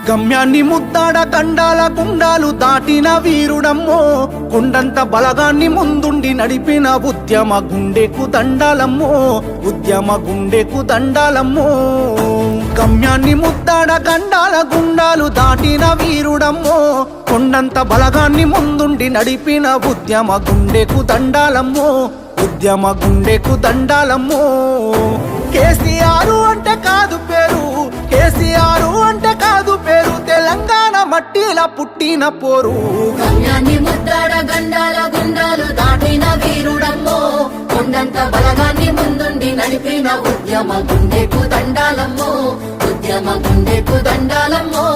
గమ్యాన్ని ముద్దాడ గండాల గుండాలు దాటిన వీరుడమ్మో, కొండంత బలగాన్ని ముందుండి నడిపిన ఉద్యమ గుండెకు దండాలమ్మో, ఉద్యమ గుండెకు దండాలమ్మో. గమ్యాన్ని ముద్దాడ గండాల గుండాలు దాటిన వీరుడమ్మో, కొండంత బలగాన్ని ముందుండి నడిపిన ఉద్యమ గుండెకు దండాలమ్మో, ఉద్యమ గుండెకు దండాలమ్మో. కేసీఆర్ అంటే కాదు పేరు, కేసీఆర్ అంటే కాదు పేరు, తెలంగాణ మట్టిలా పుట్టిన పోరు. గమ్యాన్ని ముద్దాడ గండాల గుండాలు దాటిన వీరుడమ్మో, కొండంత బలగాన్ని ముందుండి నడిపిన ఉద్యమ గుండెకు దండాలమ్మో, ఉద్యమ గుండెకు దండాలమ్మో.